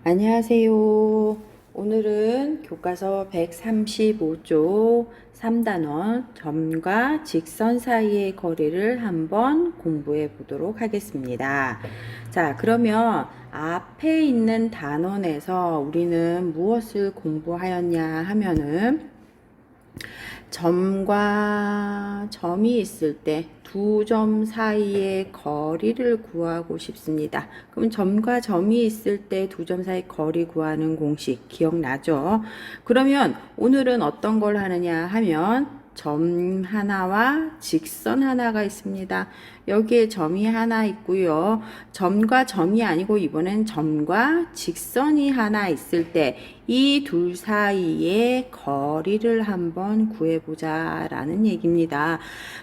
안녕하세요. 오늘은 교과서 135쪽 3단원 점과 직선 사이의 거리를 한번 공부해 보도록 하겠습니다. 자, 그러면 앞에 있는 단원에서 우리는 무엇을 공부하였냐 하면은 점과 점이 있을 때 두 점 사이의 거리를 구하고 싶습니다. 그럼 점과 점이 있을 때 두 점 사이 거리 구하는 공식 기억나죠? 그러면 오늘은 어떤 걸 하느냐 하면 점 하나와 직선 하나가 있습니다. 여기에 점이 하나 있고요. 점과 점이 아니고 이번엔 점과 직선이 하나 있을 때 이 둘 사이의 거리를 한번 구해보자 라는 얘기입니다.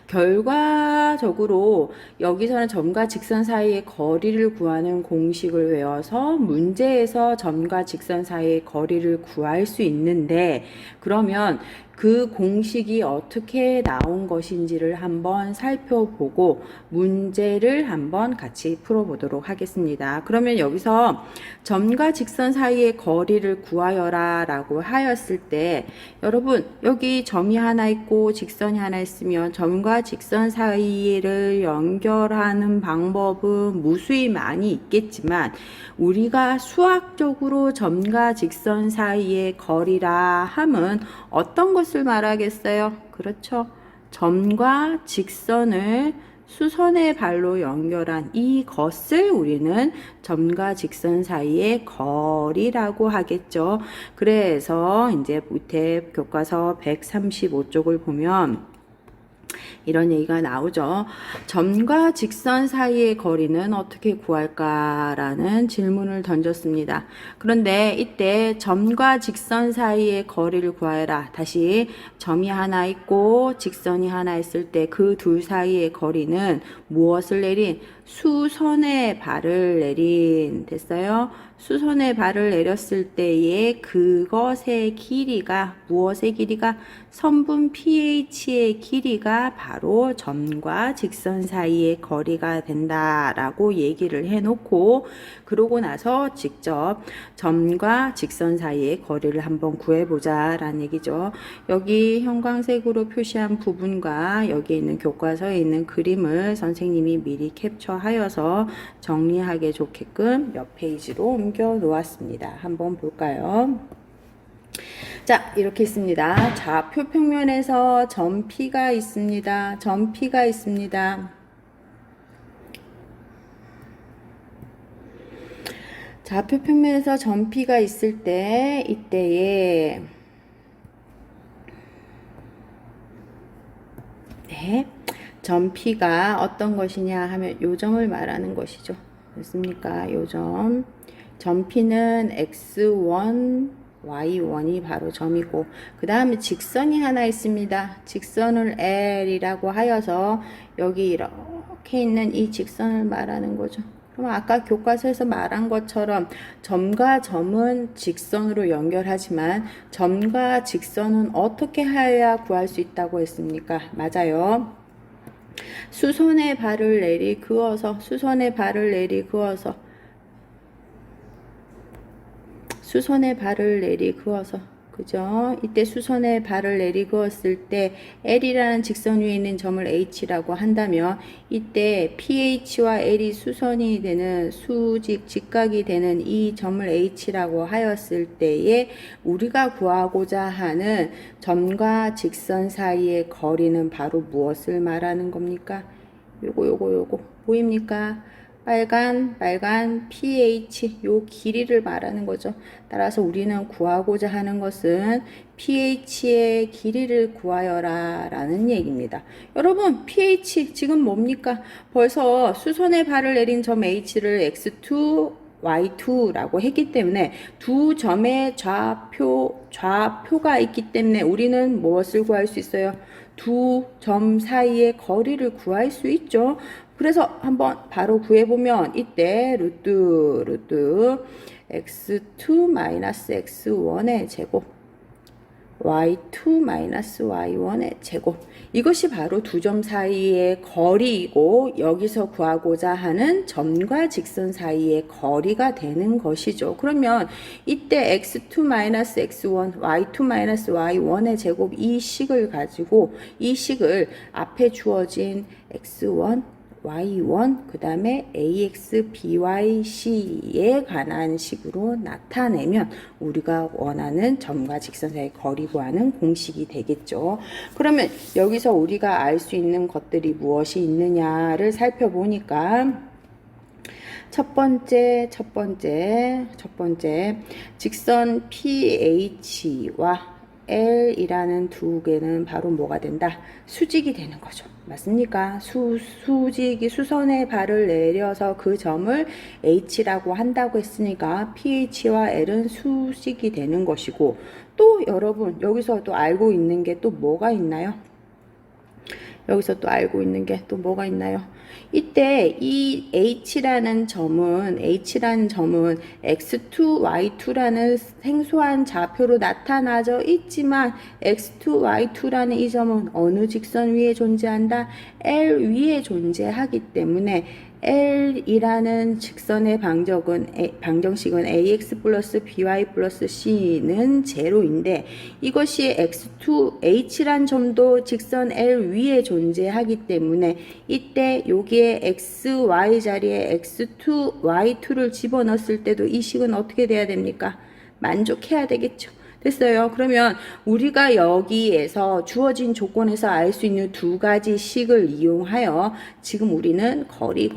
결과적으로 여기서는 점과 직선 사이의 거리를 구하는 공식을 외워서 문제에서 점과 직선 사이의 거리를 구할 수 있는데, 그러면 그 공식이 어떻게 나온 것인지를 한번 살펴보고 문제를 한번 같이 풀어보도록 하겠습니다. 그러면 여기서 점과 직선 사이의 거리를 구하여라 라고 하였을 때, 여러분 여기 점이 하나 있고 직선이 하나 있으면 점과 직선 사이를 연결하는 방법은 무수히 많이 있겠지만, 우리가 수학적으로 점과 직선 사이의 거리라 함은 어떤 것을 말하겠어요? 그렇죠. 점과 직선을 수선의 발로 연결한 이것을 우리는 점과 직선 사이의 거리라고 하겠죠. 그래서 이제 밑에 교과서 135쪽을 보면 이런 얘기가 나오죠. 점과 직선 사이의 거리는 어떻게 구할까라는 질문을 던졌습니다. 그런데 이때 점과 직선 사이의 거리를 구하라. 다시 점이 하나 있고 직선이 하나 있을 때 그 둘 사이의 거리는 무엇을 내린? 수선의 발을 내린. 됐어요? 수선의 발을 내렸을 때의 그것의 길이가, 무엇의 길이가? 선분 pH의 길이가 바로 점과 직선 사이의 거리가 된다라고 얘기를 해놓고, 그러고 나서 직접 점과 직선 사이의 거리를 한번 구해보자 라는 얘기죠. 여기 형광색으로 표시한 부분과 여기 있는 교과서에 있는 그림을 선생님이 미리 캡처하여서 정리하기 좋게끔 몇 페이지로 옮겨 놓았습니다. 한번 볼까요? 자, 이렇게 있습니다. 좌표 평면에서 점 P가 있습니다. 점 P가 있습니다. 좌표 평면에서 점 P가 있을 때 이때에 점 P가 어떤 것이냐 하면 요 점을 말하는 것이죠. 됐습니까? 요 점. 점 P는 X1, Y1이 바로 점이고, 그 다음에 직선이 하나 있습니다. 직선을 L이라고 하여서 여기 이렇게 있는 이 직선을 말하는 거죠. 그럼 아까 교과서에서 말한 것처럼 점과 점은 직선으로 연결하지만 점과 직선은 어떻게 하여야 구할 수 있다고 했습니까? 맞아요. 수선의 발을 내리그어서, 수선의 발을 내리그어서, 수선의 발을 내리그어서, 그죠? 이때 수선의 발을 내리그었을 때 L이라는 직선 위에 있는 점을 H라고 한다면, 이때 PH와 L이 수선이 되는 수직 직각이 되는 이 점을 H라고 하였을 때에 우리가 구하고자 하는 점과 직선 사이의 거리는 바로 무엇을 말하는 겁니까? 요거 보입니까? 빨간 pH 요 길이를 말하는 거죠. 따라서 우리는 구하고자 하는 것은 pH의 길이를 구하여라 라는 얘기입니다. 여러분, pH 지금 뭡니까? 벌써 수선의 발을 내린 점 H를 X2 Y2라고 했기 때문에 두 점의 좌표가 있기 때문에 우리는 무엇을 구할 수 있어요? 두 점 사이의 거리를 구할 수 있죠. 그래서 한번 바로 구해보면 이때 루트 x2 마이너스 x1의 제곱 y2 마이너스 y1의 제곱. 이것이 바로 두 점 사이의 거리이고 여기서 구하고자 하는 점과 직선 사이의 거리가 되는 것이죠. 그러면 이때 x2 마이너스 x1, y2 마이너스 y1의 제곱 이 식을 가지고 이 식을 앞에 주어진 x1, y1 그 다음에 ax, by, c에 관한 식으로 나타내면 우리가 원하는 점과 직선 사이의 거리 구하는 공식이 되겠죠. 그러면 여기서 우리가 알 수 있는 것들이 무엇이 있느냐를 살펴보니까 첫 번째 직선 PH와 L이라는 두 개는 바로 뭐가 된다? 수직이 되는 거죠. 맞습니까? 수직이 수선의 발을 내려서 그 점을 H라고 한다고 했으니까 PH와 L은 수직이 되는 것이고, 또 여러분 여기서 또 알고 있는 게 또 뭐가 있나요? 여기서 또 알고 있는 게 또 뭐가 있나요? 이때 이 H라는 점은 x2, y2라는 생소한 좌표로 나타나져 있지만 x2, y2라는 이 점은 어느 직선 위에 존재한다? L 위에 존재하기 때문에 L이라는 직선의 방정식은 ax 플러스 by 플러스 c는 제로인데 이것이 x2, h란 점도 직선 L 위에 존재하기 때문에 이때 여기에 xy 자리에 x2, y2를 집어넣었을 때도 이 식은 어떻게 돼야 됩니까? 만족해야 되겠죠. 됐어요. 그러면 우리가 여기에서 주어진 조건에서 알 수 있는 두 가지 식을 이용하여 지금 우리는 거리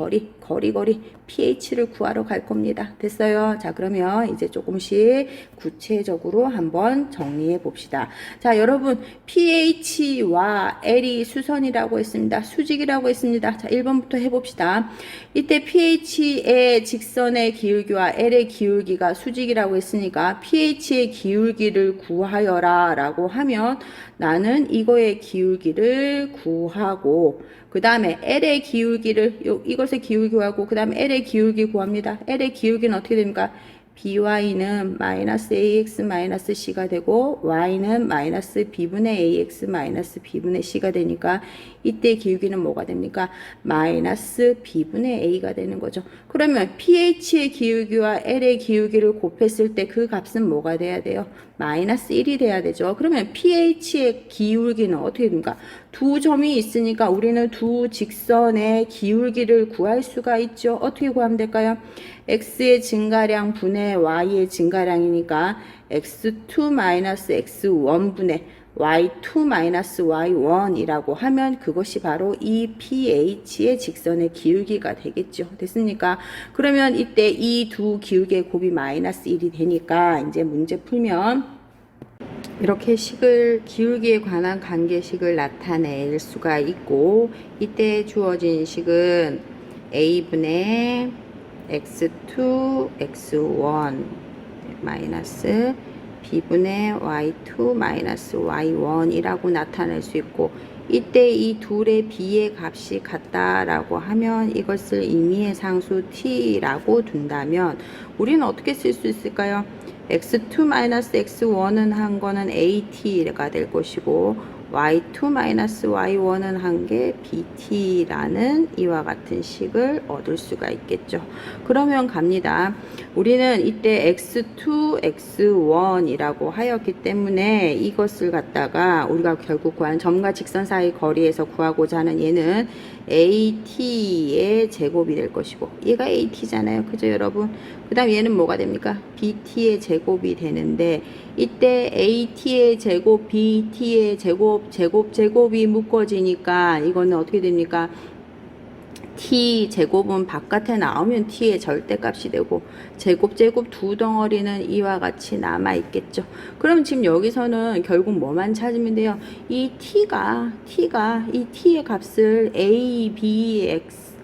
pH를 구하러 갈 겁니다. 됐어요. 자, 그러면 이제 조금씩 구체적으로 한번 정리해 봅시다. 자, 여러분 pH와 L이 수선이라고 했습니다. 수직이라고 했습니다. 자, 1번부터 해봅시다. 이때 pH의 직선의 기울기와 L의 기울기가 수직이라고 했으니까 pH의 기울기를 구하여라 라고 하면 나는 이거의 기울기를 구하고 그 다음에 L의 기울기를 이것의 기울기 구하고 그 다음에 L의 기울기 구합니다. L의 기울기는 어떻게 됩니까? by는 마이너스 ax 마이너스 c가 되고 y는 마이너스 b분의 ax 마이너스 b분의 c가 되니까 이때 기울기는 뭐가 됩니까? 마이너스 b분의 a가 되는 거죠. 그러면 pH의 기울기와 L의 기울기를 곱했을 때 그 값은 뭐가 돼야 돼요? 마이너스 1이 돼야 되죠. 그러면 pH의 기울기는 어떻게 됩니까? 두 점이 있으니까 우리는 두 직선의 기울기를 구할 수가 있죠. 어떻게 구하면 될까요? x의 증가량 분의 y의 증가량이니까 x2 마이너스 x1 분의 y2 마이너스 y1이라고 하면 그것이 바로 이 pH의 직선의 기울기가 되겠죠. 됐습니까? 그러면 이때 이 두 기울기의 곱이 마이너스 1이 되니까 이제 문제 풀면 이렇게 식을 기울기에 관한 관계식을 나타낼 수가 있고 이때 주어진 식은 a분의 x2, x1 마이너스 b분의 y2 마이너스 y1이라고 나타낼 수 있고 이때 이 둘의 b의 값이 같다라고 하면 이것을 임의의 상수 t라고 둔다면 우리는 어떻게 쓸 수 있을까요? x2 마이너스 x1은 한 거는 at가 될 것이고 y2 마이너스 y1은 한 게 bt라는 이와 같은 식을 얻을 수가 있겠죠. 그러면 갑니다. 우리는 이때 x2, x1이라고 하였기 때문에 이것을 갖다가 우리가 결국 구한 점과 직선 사이 거리에서 구하고자 하는 얘는 at의 제곱이 될 것이고 얘가 at잖아요. 그죠 여러분? 그 다음 얘는 뭐가 됩니까? bt의 제곱이 되는데 이때 at의 제곱, bt의 제곱이 묶어지니까 이거는 어떻게 됩니까? t 제곱은 바깥에 나오면 t의 절대값이 되고 제곱 두 덩어리는 이와 같이 남아 있겠죠. 그럼 지금 여기서는 결국 뭐만 찾으면 돼요? 이 t가 이 t의 값을 a, b,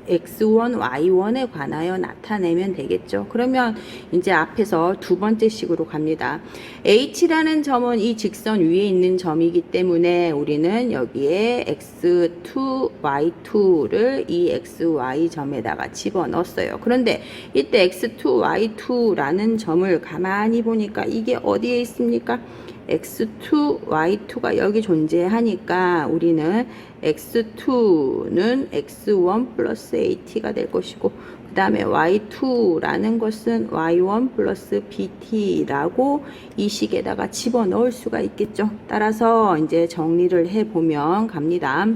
x1, y1에 관하여 나타내면 되겠죠. 그러면 이제 앞에서 두 번째 식으로 갑니다. h라는 점은 이 직선 위에 있는 점이기 때문에 우리는 여기에 x2, y2를 이 xy 점에다가 집어넣었어요. 그런데 이때 x2, y2라는 점을 가만히 보니까 이게 어디에 있습니까? x2, y2가 여기 존재하니까 우리는 x2는 x1 플러스 at가 될 것이고, 그 다음에 y2라는 것은 y1 플러스 bt라고 이 식에다가 집어넣을 수가 있겠죠. 따라서 이제 정리를 해보면 갑니다.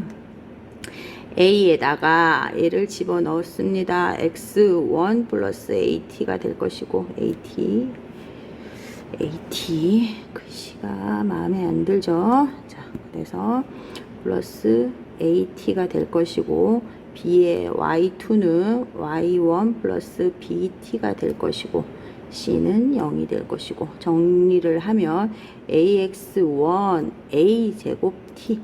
a에다가 얘를 집어넣었습니다. x1 플러스 at가 될 것이고, AT 글씨가 마음에 안 들죠. 자, 그래서 플러스 AT가 될 것이고, B의 Y2는 Y1 플러스 BT가 될 것이고, C는 0이 될 것이고, 정리를 하면 AX1 A제곱 T,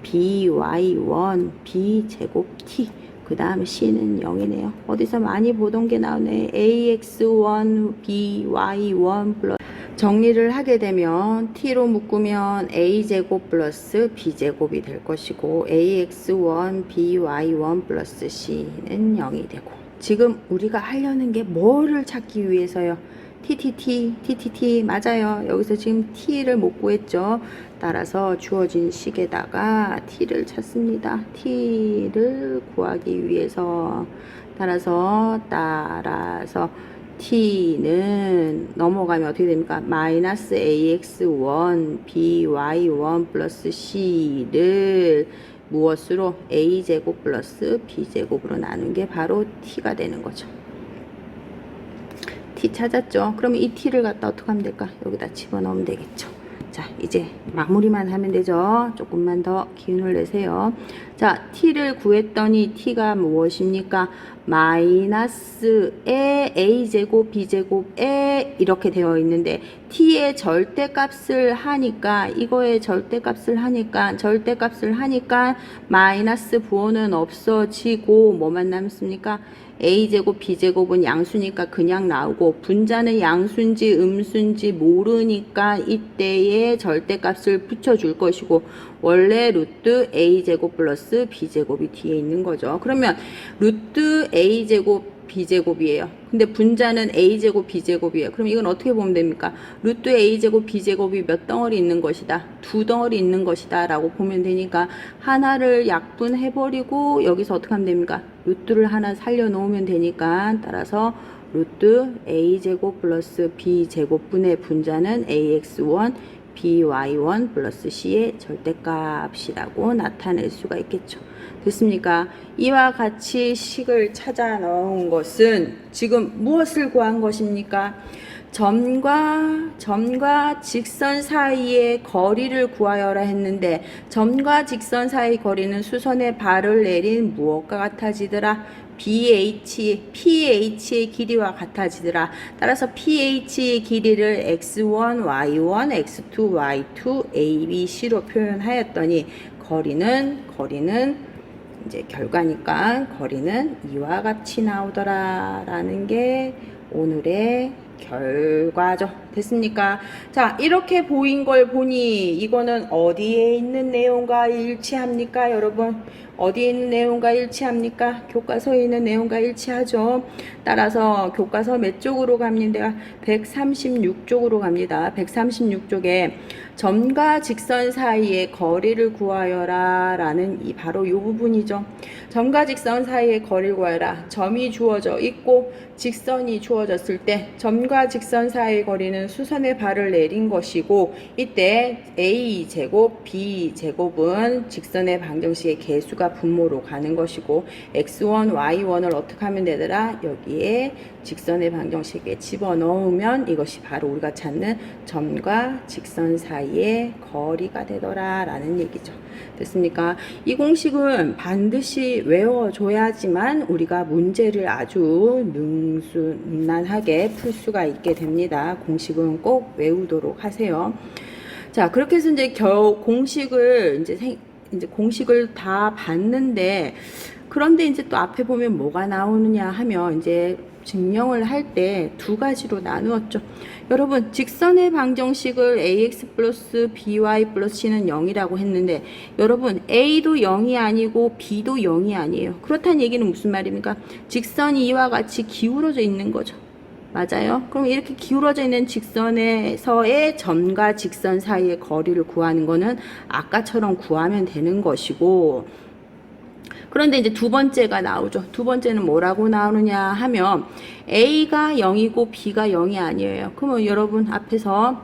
BY1 B제곱 T, 그 다음에 C는 0이네요. 어디서 많이 보던 게 나오네. AX1 BY1 플러스, 정리를 하게 되면 t로 묶으면 a제곱 플러스 b제곱이 될 것이고, ax1 by1 플러스 c는 0이 되고, 지금 우리가 하려는 게 뭐를 찾기 위해서요? ttt 맞아요. 여기서 지금 t를 못 구했죠. 따라서 주어진 식에다가 t를 찾습니다. t를 구하기 위해서 따라서 t는 넘어가면 어떻게 됩니까? 마이너스 ax1 by1 플러스 c를 무엇으로? a제곱 플러스 b제곱으로 나눈 게 바로 t가 되는 거죠. t 찾았죠? 그럼 이 t를 갖다 어떻게 하면 될까? 여기다 집어넣으면 되겠죠. 자, 이제 마무리만 하면 되죠. 조금만 더 기운을 내세요. 자, t를 구했더니 t가 무엇입니까? 마이너스에 a제곱 b제곱에 이렇게 되어 있는데, t의 절대값을 하니까, 이거의 절대값을 하니까 마이너스 부호는 없어지고 뭐만 남습니까? a제곱 b제곱은 양수니까 그냥 나오고, 분자는 양수인지 음수인지 모르니까 이때의 절대값을 붙여줄 것이고, 원래 루트 a제곱 플러스 b제곱이 뒤에 있는 거죠. 그러면 루트 a제곱 b제곱이에요. 근데 분자는 a제곱 b제곱이에요. 그럼 이건 어떻게 보면 됩니까? 루트 a제곱 b제곱이 몇 덩어리 있는 것이다? 두 덩어리 있는 것이다 라고 보면 되니까, 하나를 약분해버리고 여기서 어떻게 하면 됩니까? 루트를 하나 살려 놓으면 되니까, 따라서 루트 a제곱 플러스 b제곱분의 분자는 ax1 by1 플러스 c의 절대값이라고 나타낼 수가 있겠죠. 됐습니까? 이와 같이 식을 찾아 넣은 것은 지금 무엇을 구한 것입니까? 점과 직선 사이의 거리를 구하여라 했는데, 점과 직선 사이 거리는 수선의 발을 내린 무엇과 같아지더라? PH의 길이와 같아지더라. 따라서 PH의 길이를 x1, y1, x2, y2, a, b, c로 표현하였더니 거리는 이제 결과니까 거리는 이와 같이 나오더라 라는 게 오늘의 결과죠. 됐습니까? 자, 이렇게 보인 걸 보니 이거는 어디에 있는 내용과 일치합니까, 여러분? 어디에 있는 내용과 일치합니까? 교과서에 있는 내용과 일치하죠. 따라서 교과서 몇 쪽으로 갑니다? 136쪽으로 갑니다. 136쪽에 점과 직선 사이의 거리를 구하여라 라는 바로 이 부분이죠. 점과 직선 사이의 거리를 구하여라. 점이 주어져 있고 직선이 주어졌을 때 점과 직선 사이의 거리는 수선의 발을 내린 것이고, 이때 a제곱 b제곱은 직선의 방정식의 개수가 분모로 가는 것이고, x1 y1을 어떻게 하면 되더라? 여기에 직선의 방정식에 집어넣으면 이것이 바로 우리가 찾는 점과 직선 사이의 거리가 되더라 라는 얘기죠. 됐습니까? 이 공식은 반드시 외워줘야지만 우리가 문제를 아주 능수능란하게 풀 수가 있게 됩니다. 공식은 꼭 외우도록 하세요. 자, 그렇게 해서 이제 공식을 공식을 다 봤는데, 그런데 이제 또 앞에 보면 뭐가 나오느냐 하면 이제 증명을 할 때 두 가지로 나누었죠. 여러분, 직선의 방정식을 ax 플러스 by 플러스 c는 0이라고 했는데, 여러분 a도 0이 아니고 b도 0이 아니에요. 그렇다는 얘기는 무슨 말입니까? 직선이 이와 같이 기울어져 있는 거죠. 맞아요? 그럼 이렇게 기울어져 있는 직선에서의 점과 직선 사이의 거리를 구하는 거는 아까처럼 구하면 되는 것이고, 그런데 이제 두 번째가 나오죠. 두 번째는 뭐라고 나오느냐 하면 A가 0이고 B가 0이 아니에요. 그러면 여러분 앞에서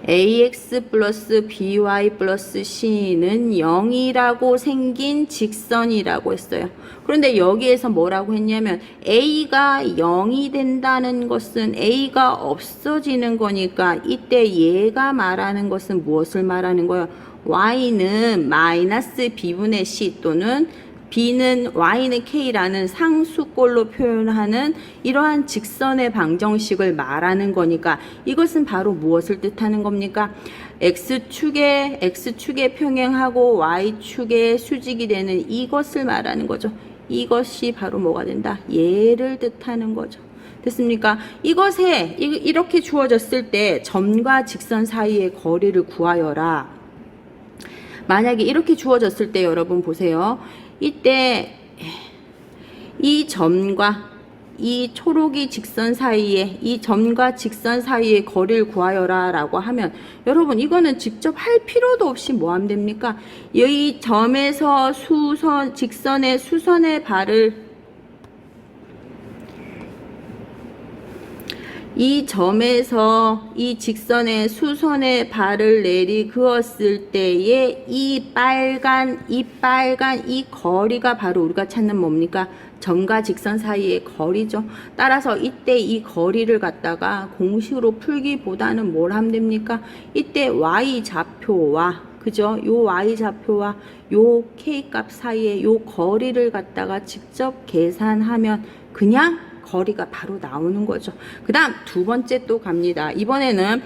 ax 플러스 by 플러스 c는 0이라고 생긴 직선이라고 했어요. 그런데 여기에서 뭐라고 했냐면 a가 0이 된다는 것은 a가 없어지는 거니까 이때 얘가 말하는 것은 무엇을 말하는 거예요? y는 마이너스 b분의 c 또는 b는 y는 k라는 상수꼴로 표현하는 이러한 직선의 방정식을 말하는 거니까 이것은 바로 무엇을 뜻하는 겁니까? x축에 평행하고 y축에 수직이 되는 이것을 말하는 거죠. 이것이 바로 뭐가 된다? 얘를 뜻하는 거죠. 됐습니까? 이것에 이렇게 주어졌을 때 점과 직선 사이의 거리를 구하여라. 만약에 이렇게 주어졌을 때 여러분 보세요. 이때 이 점과 이 초록이 직선 사이에 이 점과 직선 사이의 거리를 구하여라 라고 하면 여러분 이거는 직접 할 필요도 없이 뭐 하면 됩니까? 이 점에서 직선의 수선의 발을 이 점에서 이 직선의 수선의 발을 내리그었을 때에 이 빨간 이 거리가 바로 우리가 찾는 뭡니까? 점과 직선 사이의 거리죠. 따라서 이때 이 거리를 갖다가 공식으로 풀기보다는 뭘 하면 됩니까? 이때 y좌표와 그죠? 요 y좌표와 요 k값 사이에 요 거리를 갖다가 직접 계산하면 그냥 거리가 바로 나오는 거죠. 그 다음 두 번째 또 갑니다. 이번에는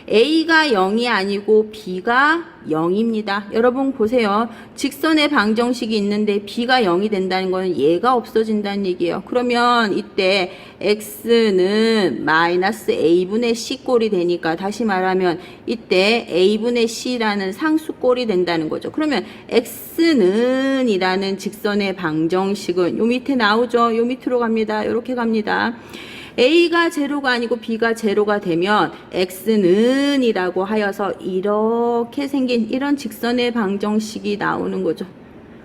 A가 0이 아니고 B가 0입니다. 여러분 보세요. 직선의 방정식이 있는데 B가 0이 된다는 거는 얘가 없어진다는 얘기예요. 그러면 이때 X는 마이너스 A분의 C꼴이 되니까 다시 말하면 이때 A분의 C라는 상수꼴이 된다는 거죠. 그러면 X는 이라는 직선의 방정식은 요 밑에 나오죠. 요 밑으로 갑니다. 요렇게 갑니다. A가 제로가 아니고 B가 제로가 되면 X는 이라고 하여서 이렇게 생긴 이런 직선의 방정식이 나오는 거죠.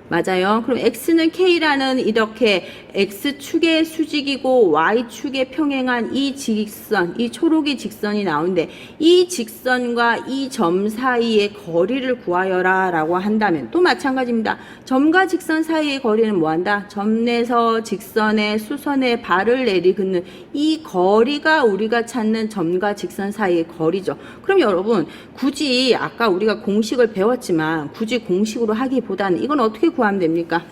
맞아요. 그럼 X는 K라는 이렇게 X축의 수직이고 Y축에 평행한 이 직선, 이 초록이 직선이 나오는데 이 직선과 이 점 사이의 거리를 구하여라 라고 한다면 또 마찬가지입니다. 점과 직선 사이의 거리는 뭐한다? 점에서 직선의 수선의 발을 내리긋는 이 거리가 우리가 찾는 점과 직선 사이의 거리죠. 그럼 여러분 굳이 아까 우리가 공식을 배웠지만 굳이 공식으로 하기보다는 이건 어떻게 구하면 됩니까?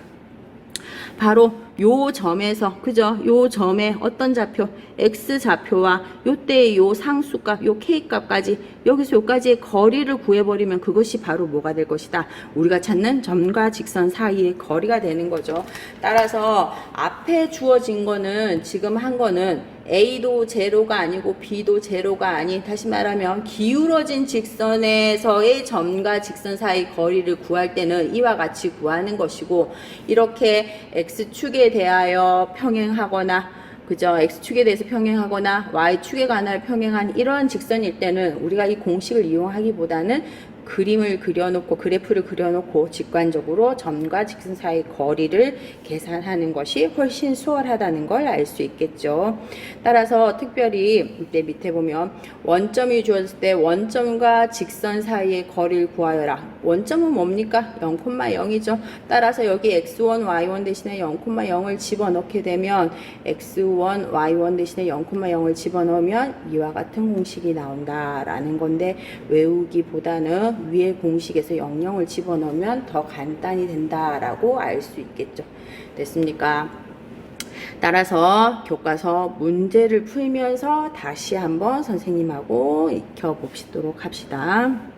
바로 요 점에서 그죠? 요 점에 어떤 좌표? X좌표와 요때의 요 상수값, 요 K값까지 여기서 요까지의 거리를 구해버리면 그것이 바로 뭐가 될 것이다? 우리가 찾는 점과 직선 사이의 거리가 되는 거죠. 따라서 앞에 주어진 거는 지금 한 거는 A도 제로가 아니고 B도 제로가 아닌 다시 말하면 기울어진 직선에서의 점과 직선 사이 거리를 구할 때는 이와 같이 구하는 것이고 이렇게 X축에 대하여 평행하거나 그죠? X축에 대해서 평행하거나 Y축에 관하여 평행한 이런 직선일 때는 우리가 이 공식을 이용하기보다는 그림을 그려놓고 그래프를 그려놓고 직관적으로 점과 직선 사이 거리를 계산하는 것이 훨씬 수월하다는 걸 알 수 있겠죠. 따라서 특별히 이때 밑에 보면 원점이 주어졌을 때 원점과 직선 사이의 거리를 구하여라. 원점은 뭡니까? 0,0이죠. 따라서 여기 x1, y1 대신에 0,0을 집어넣게 되면 x1, y1 대신에 0,0을 집어넣으면 이와 같은 공식이 나온다라는 건데 외우기보다는 위에 공식에서 00을 집어넣으면 더 간단히 된다라고 알 수 있겠죠. 됐습니까? 따라서 교과서 문제를 풀면서 다시 한번 선생님하고 익혀보시도록 합시다.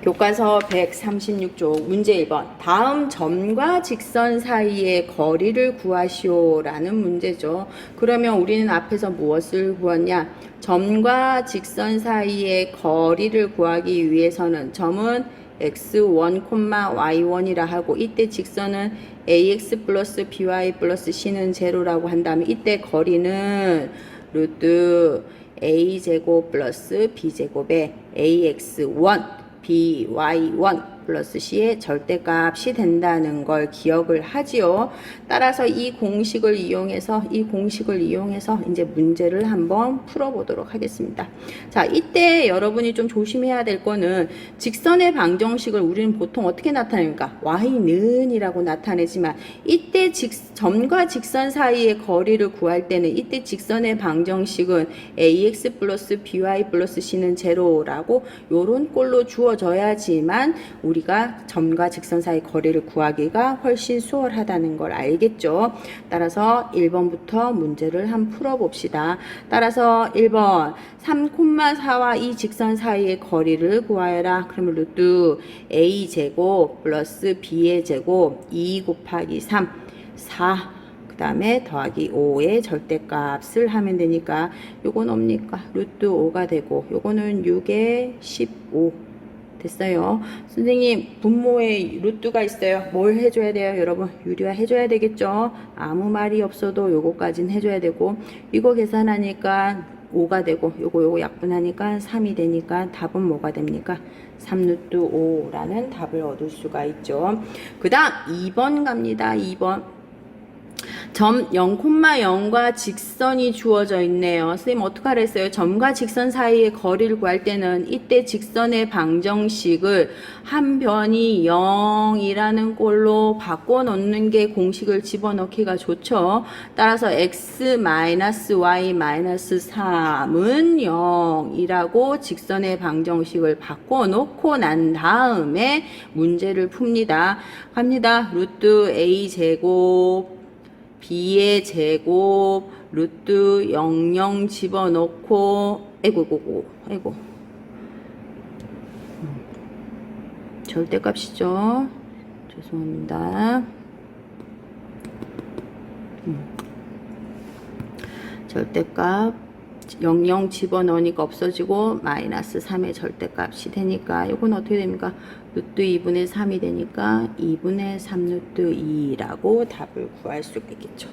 교과서 136쪽 문제 1번. 다음 점과 직선 사이의 거리를 구하시오 라는 문제죠. 그러면 우리는 앞에서 무엇을 구했냐? 점과 직선 사이의 거리를 구하기 위해서는 점은 x1, y1이라 하고 이때 직선은 ax 플러스 by 플러스 c는 제로라고 한다면 이때 거리는 루트 a제곱 플러스 b제곱에 ax1 by1 플러스 c의 절대값이 된다는 걸 기억을 하지요. 따라서 이 공식을 이용해서 이제 문제를 한번 풀어보도록 하겠습니다. 자, 이때 여러분이 좀 조심해야 될 거는 직선의 방정식을 우리는 보통 어떻게 나타냅니까? y는 이라고 나타내지만 이때 점과 직선 사이의 거리를 구할 때는 이때 직선의 방정식은 ax 플러스 by 플러스 c는 제로라고 요런 꼴로 주어져야지만 우리가 점과 직선 사이 거리를 구하기가 훨씬 수월하다는 걸 알겠죠. 따라서 1번부터 문제를 한번 풀어봅시다. 따라서 1번 3,4와 이 직선 사이의 거리를 구하여라. 그러면 루트 a제곱 플러스 b의 제곱 2 곱하기 3 4 그 다음에 더하기 5의 절대값을 하면 되니까 요건 뭡니까? 루트 5가 되고 요거는 6의 15 됐어요. 선생님 분모에 루트가 있어요. 뭘 해줘야 돼요? 여러분 유리화 해줘야 되겠죠. 아무 말이 없어도 요거까지는 해줘야 되고 이거 계산하니까 5가 되고 요거 약분하니까 3이 되니까 답은 뭐가 됩니까? 3루트 5라는 답을 얻을 수가 있죠. 그 다음 2번 갑니다. 2번 점 0,0과 직선이 주어져 있네요. 선생님 어떡하라 했어요? 점과 직선 사이의 거리를 구할 때는 이때 직선의 방정식을 한 변이 0이라는 꼴로 바꿔놓는 게 공식을 집어넣기가 좋죠. 따라서 x-y-3은 0이라고 직선의 방정식을 바꿔놓고 난 다음에 문제를 풉니다. 갑니다. 루트 a제곱 b의 제곱 루트 00 집어넣고 아이고 절대값이죠. 죄송합니다. 절대값 00 집어넣으니까 없어지고 마이너스 3의 절대값이 되니까 이건 어떻게 됩니까? 루트 2분의 3이 되니까 2분의 3 루트 2라고 답을 구할 수 있겠죠.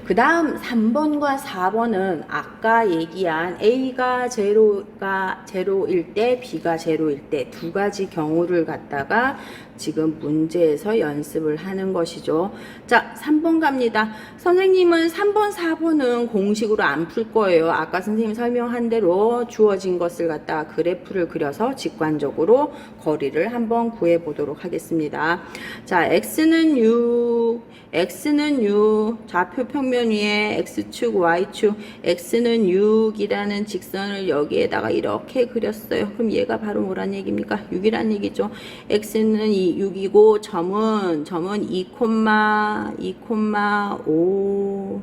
그 다음 3번과 4번은 아까 얘기한 A가 제로일 때 B가 제로일 때 두 가지 경우를 갖다가 지금 문제에서 연습을 하는 것이죠. 자, 3번 갑니다. 선생님은 3번, 4번은 공식으로 안 풀 거예요. 아까 선생님 설명한 대로 주어진 것을 갖다가 그래프를 그려서 직관적으로 거리를 한번 구해 보도록 하겠습니다. 자, x는 6, 좌표 평면 위에 x축, y축, x는 6이라는 직선을 여기에다가 이렇게 그렸어요. 그럼 얘가 바로 뭐란 얘기입니까? 6이란 얘기죠. x는 6이고 점은 2,5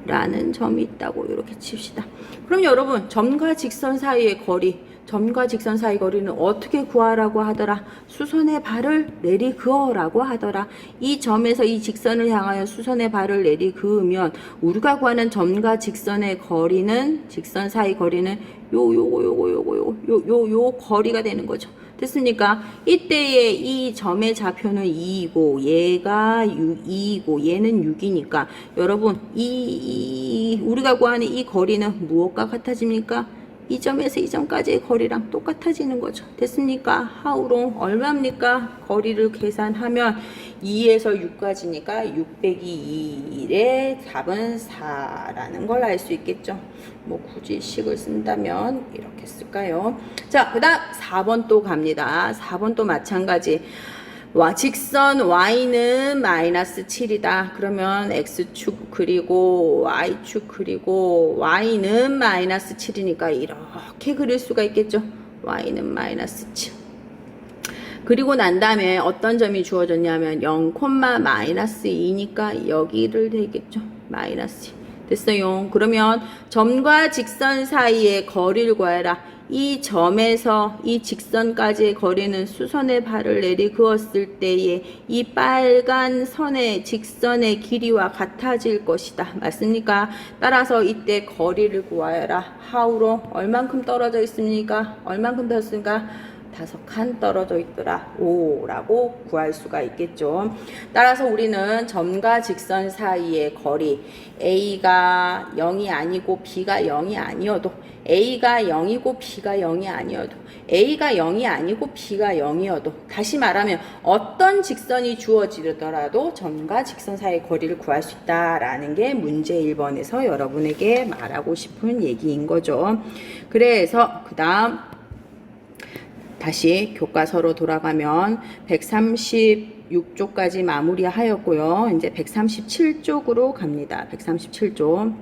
라는 점이 있다고 이렇게 칩시다. 그럼 여러분 점과 직선 사이의 거리, 점과 직선 사이 거리는 어떻게 구하라고 하더라? 수선의 발을 내리그어라고 하더라. 이 점에서 이 직선을 향하여 수선의 발을 내리그으면 우리가 구하는 점과 직선의 거리는, 직선 사이 거리는 요 거리가 되는 거죠. 됐습니까? 이때의 이 점의 좌표는 2이고 얘가 2이고 얘는 6이니까 여러분 우리가 구하는 이 거리는 무엇과 같아집니까? 이 점에서 이 점까지의 거리랑 똑같아지는 거죠. 됐습니까? 하우롱 얼마입니까? 거리를 계산하면 2에서 6까지니까 6 빼기 2의 답은 4라는 걸 알 수 있겠죠. 뭐 굳이 식을 쓴다면 이렇게 쓸까요? 자, 그 다음 4번 또 갑니다. 4번 또 마찬가지. 직선 y는 마이너스 7이다. 그러면 x축 그리고 y축 그리고 y는 마이너스 7이니까 이렇게 그릴 수가 있겠죠. y는 마이너스 7. 그리고 난 다음에 어떤 점이 주어졌냐면 0, 마이너스 2니까 여기를 되겠죠. 마이너스 2. 됐어요. 그러면 점과 직선 사이의 거리를 구하라. 이 점에서 이 직선까지의 거리는 수선의 발을 내리그었을 때에 이 빨간 선의 직선의 길이와 같아질 것이다. 맞습니까? 따라서 이때 거리를 구하여라. how로 얼만큼 떨어져 있습니까? 얼만큼 떨어졌습니까? 5칸 떨어져 있더라. 5라고 구할 수가 있겠죠. 따라서 우리는 점과 직선 사이의 거리 A가 0이 아니고 B가 0이 아니어도 A가 0이고 B가 0이 아니어도 A가 0이 아니고 B가 0이어도 다시 말하면 어떤 직선이 주어지더라도 점과 직선 사이의 거리를 구할 수 있다라는 게 문제 1번에서 여러분에게 말하고 싶은 얘기인 거죠. 그래서 그 다음 다시 교과서로 돌아가면 136쪽까지 마무리하였고요. 이제 137쪽으로 갑니다. 137쪽.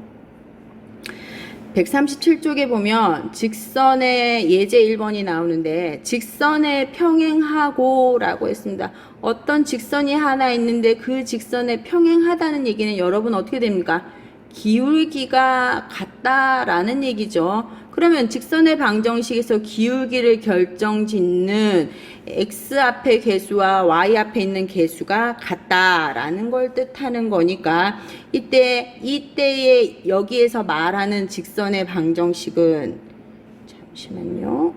137쪽에 보면 직선의 예제 1번이 나오는데 직선에 평행하고 라고 했습니다. 어떤 직선이 하나 있는데 그 직선에 평행하다는 얘기는 여러분 어떻게 됩니까? 기울기가 같다라는 얘기죠. 그러면 직선의 방정식에서 기울기를 결정짓는 x 앞의 개수와 y 앞에 있는 개수가 같다라는 걸 뜻하는 거니까 이때에 여기에서 말하는 직선의 방정식은 잠시만요.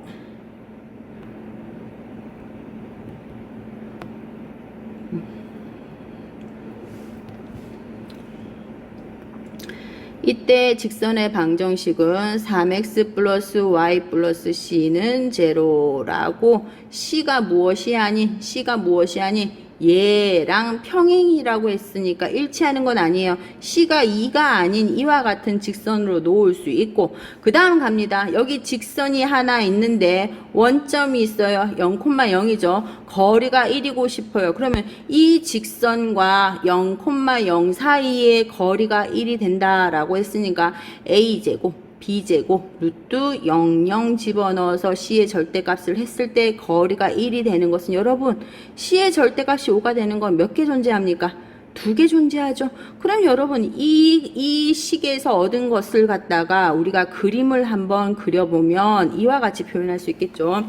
이때 직선의 방정식은 3x 플러스 y 플러스 c는 제로라고 c가 무엇이 아닌 얘랑 평행이라고 했으니까 일치하는 건 아니에요. c가 2가 아닌 이와 같은 직선으로 놓을 수 있고 그 다음 갑니다. 여기 직선이 하나 있는데 원점이 있어요. 0,0이죠. 거리가 1이고 싶어요. 그러면 이 직선과 0,0 사이의 거리가 1이 된다라고 했으니까 a제곱 b제곱 루트 00 집어넣어서 c의 절대값을 했을 때 거리가 1이 되는 것은 여러분 c의 절대값이 5가 되는 건 몇 개 존재합니까? 2개 존재하죠. 그럼 여러분 이 식에서 얻은 것을 갖다가 우리가 그림을 한번 그려보면 이와 같이 표현할 수 있겠죠.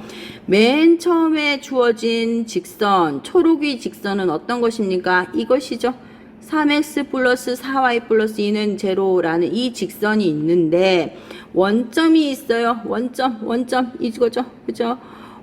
맨 처음에 주어진 직선 초록이 직선은 어떤 것입니까? 이것이죠. 3x 플러스 4y 플러스 2는 제로라는 이 직선이 있는데 원점이 있어요. 원점 이거죠. 그죠?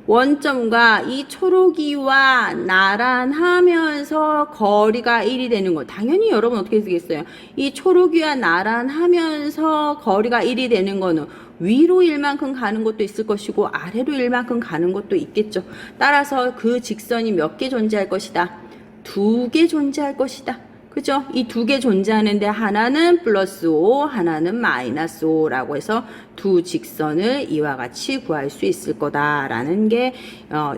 원점과 이 초록이와 나란하면서 거리가 1이 되는 거. 당연히 여러분 어떻게 되겠어요? 이 초록이와 나란하면서 거리가 1이 되는 거는 위로 1만큼 가는 것도 있을 것이고 아래로 1만큼 가는 것도 있겠죠. 따라서 그 직선이 몇 개 존재할 것이다? 2개 존재할 것이다. 그죠? 이 2개 존재하는데 하나는 플러스 5, 하나는 마이너스 5라고 해서 두 직선을 이와 같이 구할 수 있을 거다라는 게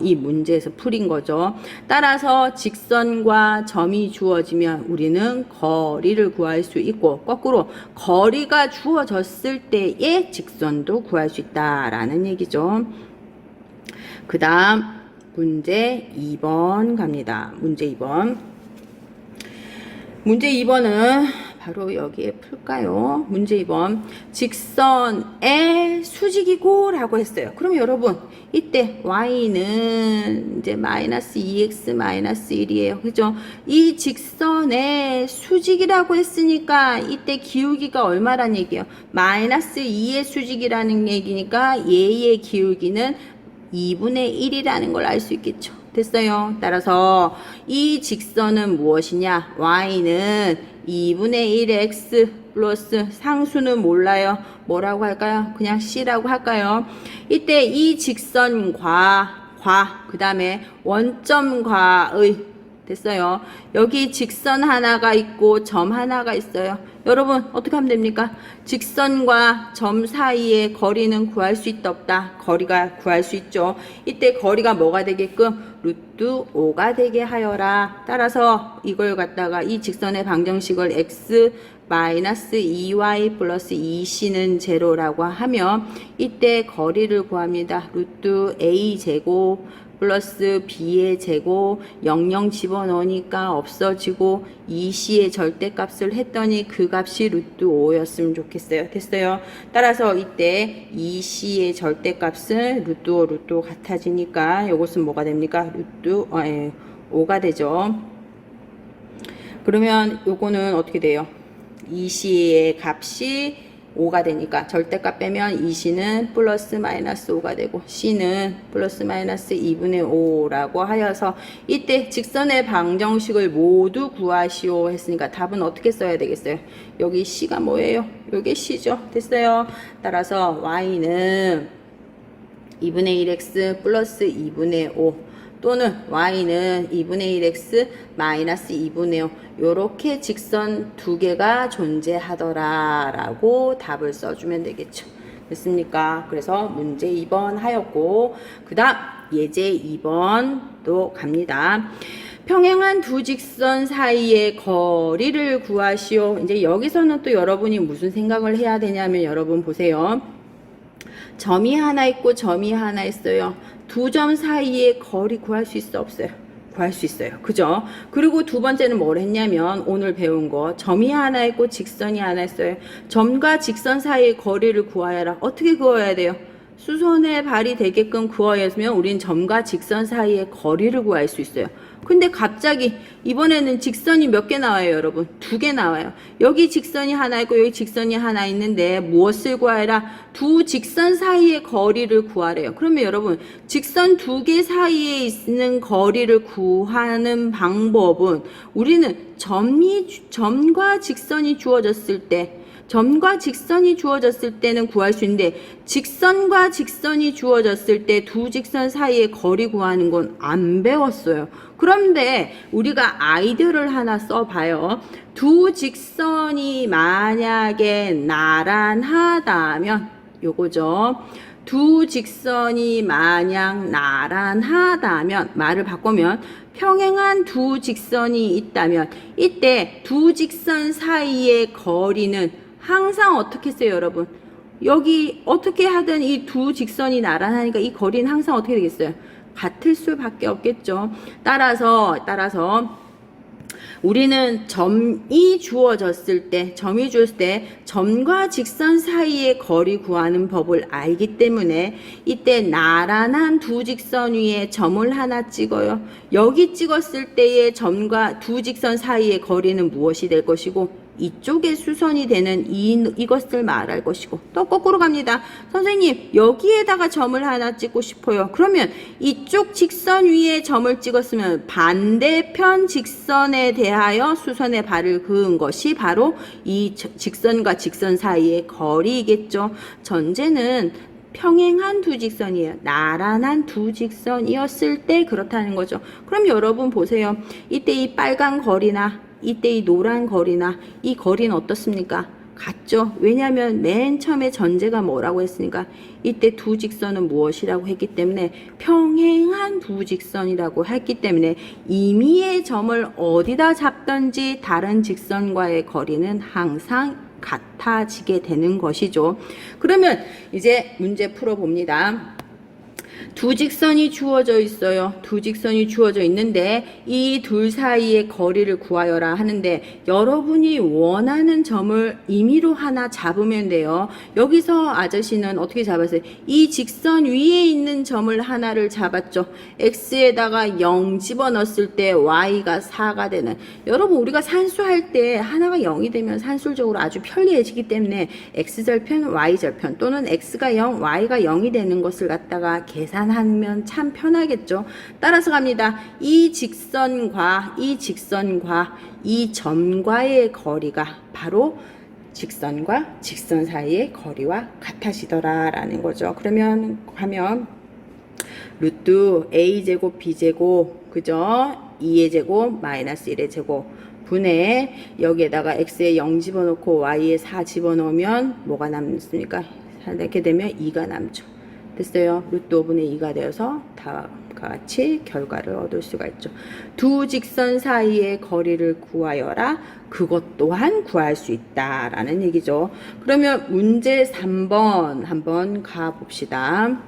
이 문제에서 풀인 거죠. 따라서 직선과 점이 주어지면 우리는 거리를 구할 수 있고 거꾸로 거리가 주어졌을 때의 직선도 구할 수 있다라는 얘기죠. 그 다음 문제 2번 갑니다. 문제 2번. 문제 2번은 바로 여기에 풀까요? 문제 2번. 직선의 수직이고 라고 했어요. 그럼 여러분 이때 y는 이제 마이너스 2x 마이너스 1이에요. 그죠? 이 직선의 수직이라고 했으니까 이때 기울기가 얼마란 얘기예요? 마이너스 2의 수직이라는 얘기니까 얘의 기울기는 2분의 1이라는 걸 알 수 있겠죠. 됐어요. 따라서 이 직선은 무엇이냐? y는 2분의 1x 플러스 상수는 몰라요. 뭐라고 할까요? 그냥 c라고 할까요? 이때 이 직선과 그 다음에 원점과의 됐어요. 여기 직선 하나가 있고 점 하나가 있어요. 여러분 어떻게 하면 됩니까? 직선과 점 사이의 거리는 구할 수 있다 없다? 거리가 구할 수 있죠. 이때 거리가 뭐가 되게끔? 루트 5가 되게 하여라. 따라서 이걸 갖다가 이 직선의 방정식을 x 마이너스 2y 플러스 2c는 제로라고 하면 이때 거리를 구합니다. 루트 a 제곱 플러스 b의 제곱 00 집어넣으니까 없어지고 2c의 절대값을 했더니 그 값이 루트 5였으면 좋겠어요. 됐어요. 따라서 이때 2c의 절대값은 루트 5 루트 5 같아지니까 이것은 뭐가 됩니까? 루트 5가 되죠. 그러면 요거는 어떻게 돼요? 2c의 값이 5가 되니까 절대값 빼면 2c는 플러스 마이너스 5가 되고 c는 플러스 마이너스 2분의 5라고 하여서 이때 직선의 방정식을 모두 구하시오 했으니까 답은 어떻게 써야 되겠어요? 여기 c가 뭐예요? 여기 c죠. 됐어요. 따라서 y는 2분의 1x 플러스 2분의 5 또는 y는 2분의 1x 마이너스 2분의 5 요렇게 직선 두 개가 존재하더라 라고 답을 써주면 되겠죠. 됐습니까? 그래서 문제 2번 하였고 그 다음 예제 2번도 갑니다. 평행한 두 직선 사이의 거리를 구하시오. 이제 여기서는 또 여러분이 무슨 생각을 해야 되냐면 여러분 보세요. 점이 하나 있고 점이 하나 있어요. 두 점 사이의 거리 구할 수 있어 없어요? 구할 수 있어요. 그죠? 그리고 두 번째는 뭘 했냐면 오늘 배운 거 점이 하나 있고 직선이 하나 있어요. 점과 직선 사이의 거리를 구하여라. 어떻게 구해야 돼요? 수선의 발이 되게끔 구하였으면 우린 점과 직선 사이의 거리를 구할 수 있어요. 근데 갑자기 이번에는 직선이 몇 개 나와요, 여러분? 2개 나와요. 여기 직선이 하나 있고 여기 직선이 하나 있는데 무엇을 구하라? 두 직선 사이의 거리를 구하래요. 그러면 여러분 직선 2개 사이에 있는 거리를 구하는 방법은 우리는 점과 직선이 주어졌을 때 점과 직선이 주어졌을 때는 구할 수 있는데 직선과 직선이 주어졌을 때 두 직선 사이의 거리 구하는 건 안 배웠어요. 그런데 우리가 아이디어를 하나 써봐요. 두 직선이 만약에 나란하다면 요거죠. 두 직선이 만약 나란하다면 말을 바꾸면 평행한 두 직선이 있다면 이때 두 직선 사이의 거리는 항상 어떻게 써요, 여러분? 여기 어떻게 하든 이 두 직선이 나란하니까 이 거리는 항상 어떻게 되겠어요? 같을 수밖에 없겠죠. 따라서 우리는 점이 주어졌을 때 점과 직선 사이의 거리 구하는 법을 알기 때문에 이때 나란한 두 직선 위에 점을 하나 찍어요. 여기 찍었을 때의 점과 두 직선 사이의 거리는 무엇이 될 것이고 이쪽에 수선이 되는 이것을 말할 것이고 또 거꾸로 갑니다. 선생님 여기에다가 점을 하나 찍고 싶어요. 그러면 이쪽 직선 위에 점을 찍었으면 반대편 직선에 대하여 수선의 발을 그은 것이 바로 이 직선과 직선 사이의 거리이겠죠. 전제는 평행한 두 직선이에요. 나란한 두 직선이었을 때 그렇다는 거죠. 그럼 여러분 보세요. 이때 이 빨간 거리나 이때 이 노란 거리나 이 거리는 어떻습니까? 같죠? 왜냐하면 맨 처음에 전제가 뭐라고 했으니까 이때 두 직선은 무엇이라고 했기 때문에 평행한 두 직선이라고 했기 때문에 임의의 점을 어디다 잡든지 다른 직선과의 거리는 항상 같아지게 되는 것이죠. 그러면 이제 문제 풀어봅니다. 두 직선이 주어져 있어요. 두 직선이 주어져 있는데 이 둘 사이의 거리를 구하여라 하는데 여러분이 원하는 점을 임의로 하나 잡으면 돼요. 여기서 아저씨는 어떻게 잡았어요? 이 직선 위에 있는 점을 하나를 잡았죠. x에다가 0 집어넣었을 때 y가 4가 되는. 여러분 우리가 산수할 때 하나가 0이 되면 산술적으로 아주 편리해지기 때문에 x절편, y절편 또는 x가 0, y가 0이 되는 것을 갖다가 계산하면 참 편하겠죠. 따라서 갑니다. 이 직선과 이 점과의 거리가 바로 직선과 직선 사이의 거리와 같아지더라 라는 거죠. 그러면 하면 루트 a제곱 b제곱 그죠? 2의 제곱 마이너스 1의 제곱 분의 여기에다가 x에 0 집어넣고 y에 4 집어넣으면 뭐가 남습니까? 이렇게 되면 2가 남죠. 됐어요. 루트 5분의 2가 되어서 다음과 같이 결과를 얻을 수가 있죠. 두 직선 사이의 거리를 구하여라. 그것 또한 구할 수 있다라는 얘기죠. 그러면 문제 3번 한번 가봅시다.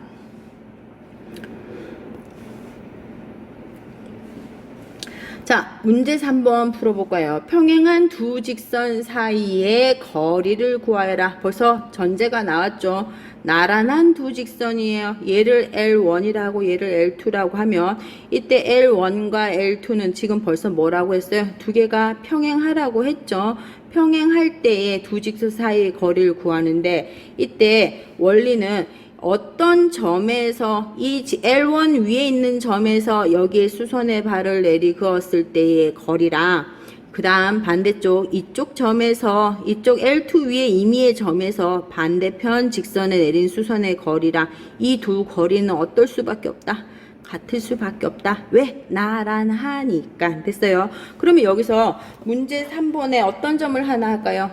자, 문제 3번 풀어볼까요? 평행한 두 직선 사이의 거리를 구하여라. 벌써 전제가 나왔죠. 나란한 두 직선이에요. 얘를 L1이라고 얘를 L2라고 하면 이때 L1과 L2는 지금 벌써 뭐라고 했어요? 두 개가 평행하라고 했죠. 평행할 때에 두 직선 사이의 거리를 구하는데 이때 원리는 어떤 점에서 이 L1 위에 있는 점에서 여기에 수선의 발을 내리그었을 때의 거리랑 그 다음 반대쪽 이쪽 점에서 이쪽 L2 위에 임의의 점에서 반대편 직선에 내린 수선의 거리랑 이 두 거리는 어떨 수밖에 없다. 같을 수밖에 없다. 왜? 나란하니까. 됐어요. 그러면 여기서 문제 3번에 어떤 점을 하나 할까요?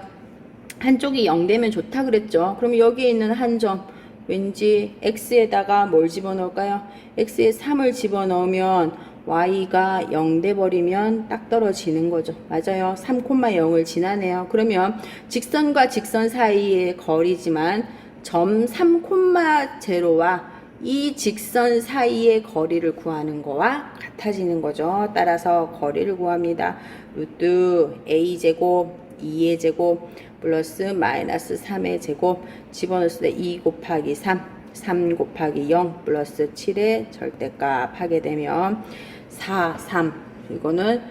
한쪽이 0 되면 좋다 그랬죠. 그러면 여기에 있는 한 점 왠지 x에다가 뭘 집어넣을까요? x에 3을 집어넣으면 y가 0 돼버리면 딱 떨어지는 거죠. 맞아요. 3,0을 지나네요. 그러면 직선과 직선 사이의 거리지만 점 3,0와 이 직선 사이의 거리를 구하는 거와 같아지는 거죠. 따라서 거리를 구합니다. 루트 a제곱 2의 제곱 플러스 마이너스 3의 제곱 집어넣었을 때 2 곱하기 3, 3 곱하기 0 플러스 7의 절대값 하게 되면 4, 3 이거는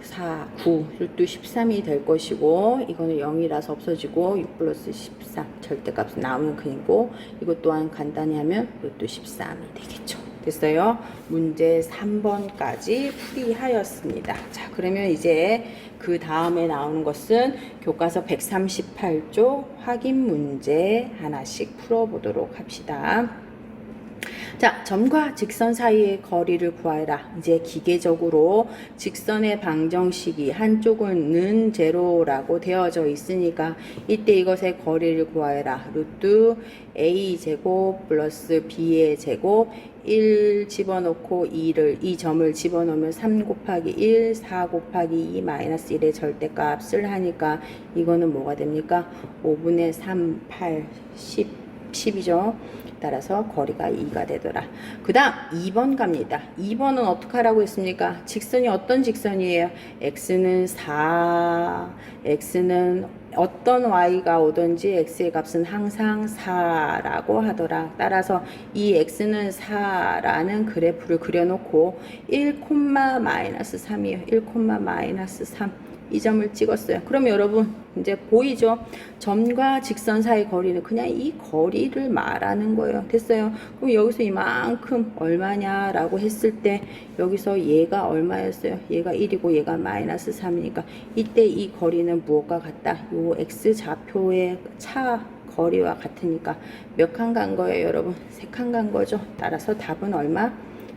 4, 9 루트 13이 될 것이고 이거는 0이라서 없어지고 6 플러스 13 절대값은 나오는 그림이고 이것 또한 간단히 하면 루트 13이 되겠죠. 됐어요. 문제 3번까지 풀이하였습니다. 자, 그러면 이제 그 다음에 나오는 것은 교과서 138쪽 확인 문제 하나씩 풀어보도록 합시다. 자, 점과 직선 사이의 거리를 구하라. 이제 기계적으로 직선의 방정식이 한쪽은 제로라고 되어져 있으니까 이때 이것의 거리를 구하라. 루트 a제곱 플러스 b의 제곱 1 집어넣고 2를 이 점을 집어넣으면 3 곱하기 1, 4 곱하기 2 마이너스 1의 절대값을 하니까 이거는 뭐가 됩니까? 5분의 3, 8, 10, 10이죠. 따라서 거리가 2가 되더라. 그 다음 2번 갑니다. 2번은 어떻게 하라고 했습니까? 직선이 어떤 직선이에요? x는 4, x는 어떤 y가 오든지 x의 값은 항상 4라고 하더라. 따라서 이 x는 4라는 그래프를 그려놓고 1, 마이너스 3이에요. 1, 마이너스 3. 이 점을 찍었어요. 그럼 여러분 이제 보이죠? 점과 직선 사이 거리는 그냥 이 거리를 말하는 거예요. 됐어요? 그럼 여기서 이만큼 얼마냐라고 했을 때 여기서 얘가 얼마였어요? 얘가 1이고 얘가 마이너스 3이니까 이때 이 거리는 무엇과 같다? 요 x좌표의 차 거리와 같으니까 몇 칸 간 거예요, 여러분? 3칸 간 거죠. 따라서 답은 얼마?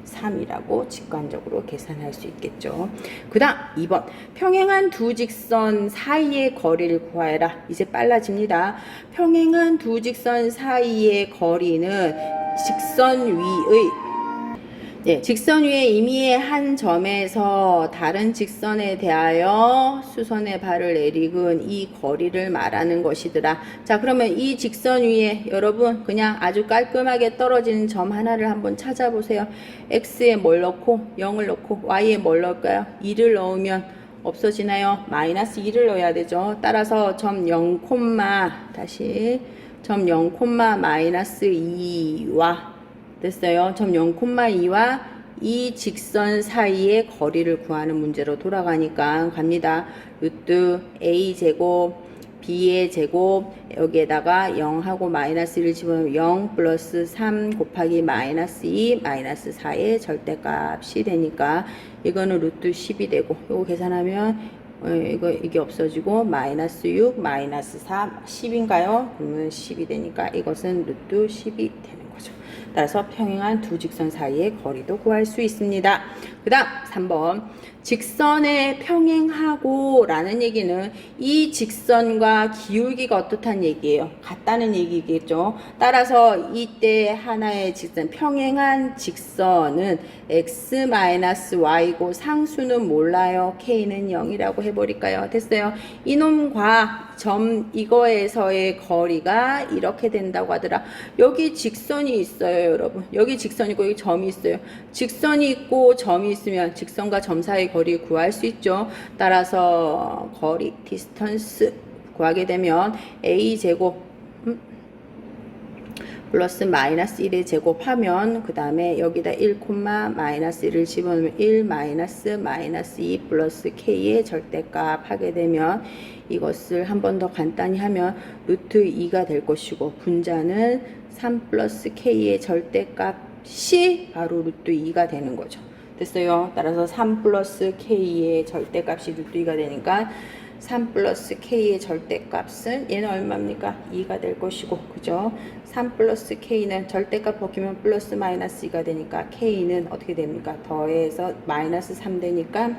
3이라고 직관적으로 계산할 수 있겠죠. 그 다음 2번 평행한 두 직선 사이의 거리를 구하여라. 이제 빨라집니다. 평행한 두 직선 사이의 거리는 직선 위의 직선 위에 임의의 한 점에서 다른 직선에 대하여 수선의 발을 내리근 이 거리를 말하는 것이더라. 자, 그러면 이 직선 위에 여러분 그냥 아주 깔끔하게 떨어지는 점 하나를 한번 찾아보세요. x에 뭘 넣고 0을 넣고 y에 뭘 넣을까요? 2를 넣으면 없어지나요? 마이너스 2를 넣어야 되죠. 따라서 점 0, 다시 점 0, 마이너스 2와 됐어요. 점 0,2와 이 직선 사이의 거리를 구하는 문제로 돌아가니까 갑니다. 루트 a제곱 b의 제곱 여기에다가 0하고 마이너스 1을 집어넣으면 0 플러스 3 곱하기 마이너스 2 마이너스 4의 절대값이 되니까 이거는 루트 10이 되고 이거 계산하면 이게 없어지고 마이너스 6 마이너스 4 10인가요? 그러면 10이 되니까 이것은 루트 10이 되는 거죠. 따라서 평행한 두 직선 사이의 거리도 구할 수 있습니다. 그 다음 3번 직선에 평행하고 라는 얘기는 이 직선과 기울기가 어떻다는 얘기예요. 같다는 얘기겠죠. 따라서 이때 하나의 직선 평행한 직선은 x-y고 상수는 몰라요. k는 0이라고 해버릴까요? 됐어요. 이놈과 점 이거에서의 거리가 이렇게 된다고 하더라. 여기 직선이 있어요, 여러분. 여기 직선이고 여기 점이 있어요. 직선이 있고 점이 있으면 직선과 점 사이 거리 구할 수 있죠. 따라서 거리 디스턴스 구하게 되면 a 제곱 플러스 마이너스 1의 제곱하면 그 다음에 여기다 1, 마이너스 1을 집어넣으면 1 마이너스 2 플러스 k의 절대값 하게 되면 이것을 한 번 더 간단히 하면 루트 2가 될 것이고 분자는 3 플러스 k의 절대값이 바로 루트 2가 되는 거죠. 됐어요. 따라서 3 플러스 k의 절대값이 루트 2가 되니까 3 플러스 k의 절대값은 얘는 얼마입니까? 2가 될 것이고, 그죠? 3 플러스 k는 절대값 벗기면 플러스 마이너스 2가 되니까 k는 어떻게 됩니까? 더해서 마이너스 3 되니까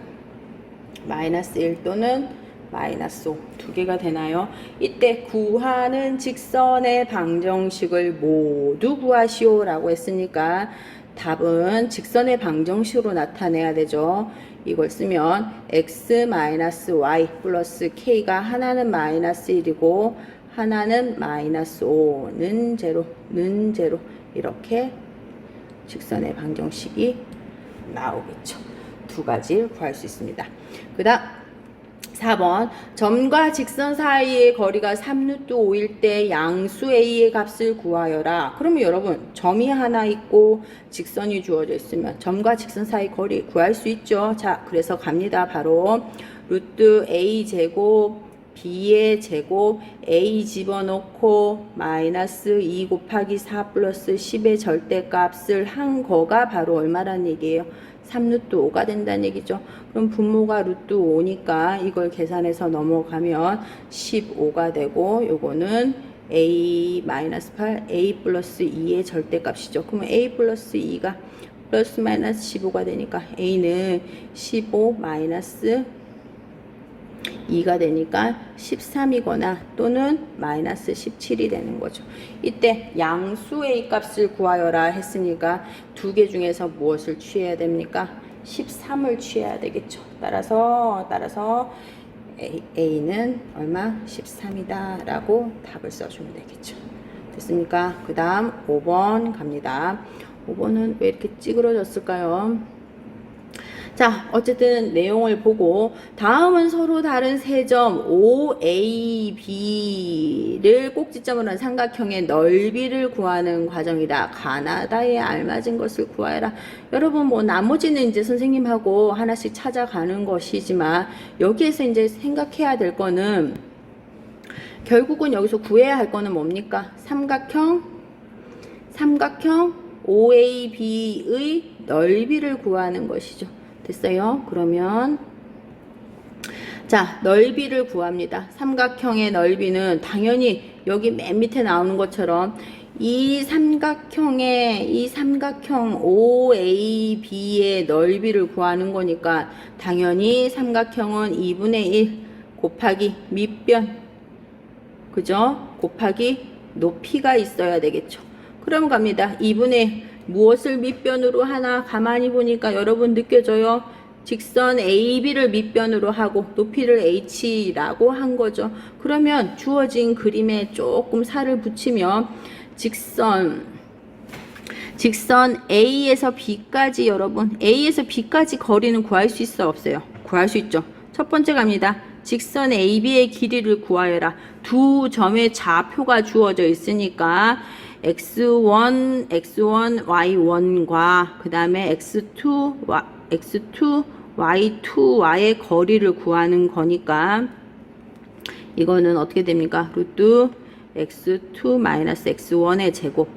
마이너스 1 또는 마이너스 5 두 개가 되나요? 이때 구하는 직선의 방정식을 모두 구하시오 라고 했으니까 답은 직선의 방정식으로 나타내야 되죠. 이걸 쓰면 x-y 플러스 k가 하나는 마이너스 1이고 하나는 마이너스 5는 제로 이렇게 직선의 방정식이 나오겠죠. 두 가지를 구할 수 있습니다. 그 다음 4번 점과 직선 사이의 거리가 3루트 5일 때 양수 a의 값을 구하여라. 그러면 여러분 점이 하나 있고 직선이 주어져 있으면 점과 직선 사이 거리 구할 수 있죠. 자, 그래서 갑니다. 바로 루트 a 제곱 b의 제곱 a 집어넣고 마이너스 2 곱하기 4 플러스 10의 절대값을 한 거가 바로 얼마란 얘기예요? 3루트 5가 된다는 얘기죠. 그럼 분모가 루트 5니까 이걸 계산해서 넘어가면 15가 되고 요거는 a-8 a 플러스 2의 절대값이죠. 그러면 a 플러스 2가 플러스 마이너스 15가 되니까 a는 15 마이너스 2가 되니까 13이거나 또는 마이너스 17이 되는 거죠. 이때 양수 A 값을 구하여라 했으니까 두 개 중에서 무엇을 취해야 됩니까? 13을 취해야 되겠죠. 따라서 A는 얼마? 13이다 라고 답을 써주면 되겠죠. 됐습니까? 그 다음 5번 갑니다. 5번은 왜 이렇게 찌그러졌을까요? 자, 어쨌든 내용을 보고 다음은 서로 다른 세 점 OAB를 꼭지점으로 한 삼각형의 넓이를 구하는 과정이다. 가나다에 알맞은 것을 구하여라. 여러분 뭐 나머지는 이제 선생님하고 하나씩 찾아가는 것이지만 여기에서 이제 생각해야 될 거는 결국은 여기서 구해야 할 거는 뭡니까? 삼각형 OAB의 넓이를 구하는 것이죠. 됐어요? 그러면 자, 넓이를 구합니다. 삼각형의 넓이는 당연히 여기 맨 밑에 나오는 것처럼 이 삼각형 OAB의 넓이를 구하는 거니까 당연히 삼각형은 2분의 1 곱하기 밑변, 그죠? 곱하기 높이가 있어야 되겠죠. 그럼 갑니다. 2분의 무엇을 밑변으로 하나? 가만히 보니까 여러분 느껴져요? 직선 AB를 밑변으로 하고 높이를 H라고 한 거죠. 그러면 주어진 그림에 조금 살을 붙이면 직선 A에서 B까지 여러분 A에서 B까지 거리는 구할 수 있어 없어요? 구할 수 있죠. 첫 번째 갑니다. 직선 AB의 길이를 구하여라. 두 점의 좌표가 주어져 있으니까 x1, y1과 그 다음에 x2, y2와의 거리를 구하는 거니까 이거는 어떻게 됩니까? 루트 x2 마이너스 x1의 제곱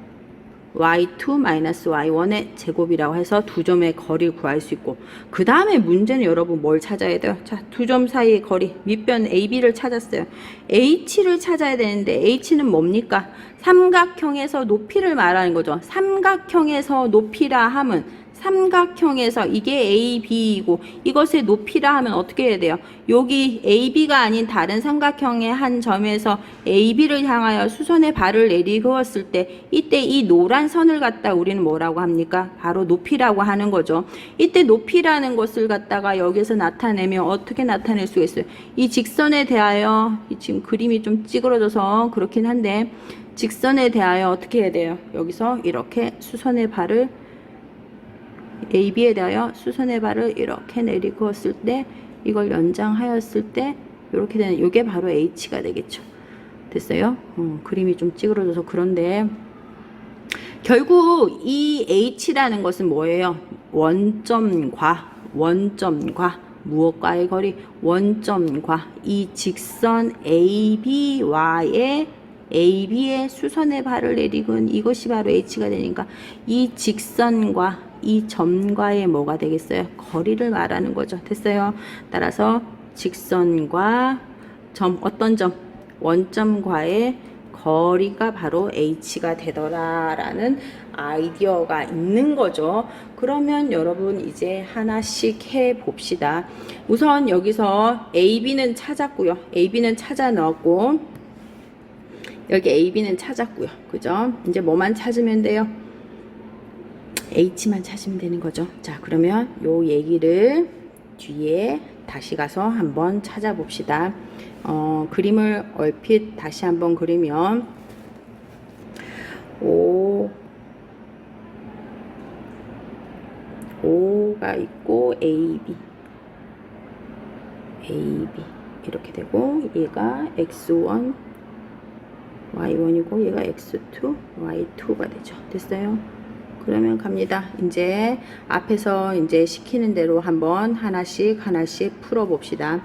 y2 마이너스 y1의 제곱이라고 해서 두 점의 거리를 구할 수 있고 그 다음에 문제는 여러분 뭘 찾아야 돼요? 자, 두 점 사이의 거리 밑변 AB를 찾았어요. H를 찾아야 되는데 H는 뭡니까? 삼각형에서 높이를 말하는 거죠. 삼각형에서 높이라 하면 삼각형에서 이게 AB이고 이것의 높이라 하면 어떻게 해야 돼요? 여기 AB가 아닌 다른 삼각형의 한 점에서 AB를 향하여 수선의 발을 내리그었을 때 이때 이 노란 선을 갖다 우리는 뭐라고 합니까? 바로 높이라고 하는 거죠. 이때 높이라는 것을 갖다가 여기서 나타내면 어떻게 나타낼 수가 있어요? 이 직선에 대하여 지금 그림이 좀 찌그러져서 그렇긴 한데 직선에 대하여 어떻게 해야 돼요? 여기서 이렇게 수선의 발을 AB에 대하여 수선의 발을 이렇게 내리그었을 때 이걸 연장하였을 때 이렇게 되는 이게 바로 H가 되겠죠. 됐어요? 그림이 좀 찌그러져서 그런데 결국 이 H라는 것은 뭐예요? 원점과 무엇과의 거리? 원점과 이 직선 AB의 수선의 발을 내리근 이것이 바로 H가 되니까 이 직선과 이 점과의 뭐가 되겠어요? 거리를 말하는 거죠. 됐어요? 따라서 직선과 점, 어떤 점? 원점과의 거리가 바로 H가 되더라라는 아이디어가 있는 거죠. 그러면 여러분 이제 하나씩 해 봅시다. 우선 여기서 AB는 찾았고요. AB는 찾아 넣었고 여기 AB는 찾았고요. 그죠? 이제 뭐만 찾으면 돼요? H만 찾으면 되는 거죠. 자, 그러면 요 얘기를 뒤에 다시 가서 한번 찾아봅시다. 그림을 얼핏 다시 한번 그리면 O가 있고 AB 이렇게 되고 얘가 X1 Y1이고 얘가 X2 Y2가 되죠. 됐어요? 그러면 갑니다. 이제 앞에서 이제 시키는 대로 한번 하나씩 풀어 봅시다.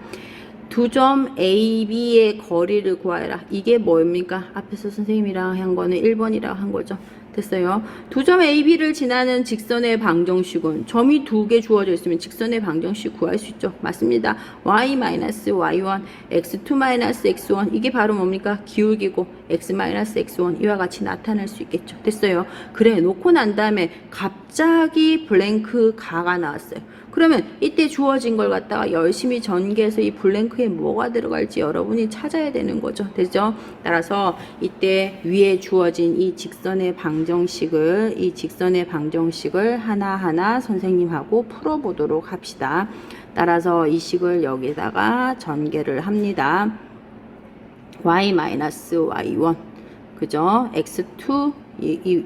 두 점 AB의 거리를 구하라. 이게 뭐입니까? 앞에서 선생님이랑 한 거는 1번이라고 한 거죠. 됐어요. 두 점 AB를 지나는 직선의 방정식은 점이 두 개 주어져 있으면 직선의 방정식 구할 수 있죠. 맞습니다. y-y1, x2-x1 이게 바로 뭡니까? 기울기고 x-x1 이와 같이 나타날 수 있겠죠. 됐어요. 그래 놓고 난 다음에 갑자기 블랭크 가가 나왔어요. 그러면 이때 주어진 걸 갖다가 열심히 전개해서 이 블랭크에 뭐가 들어갈지 여러분이 찾아야 되는 거죠. 되죠? 따라서 이때 위에 주어진 이 직선의 방정식을 하나하나 선생님하고 풀어보도록 합시다. 따라서 이 식을 여기다가 전개를 합니다. y-y1 그죠? x2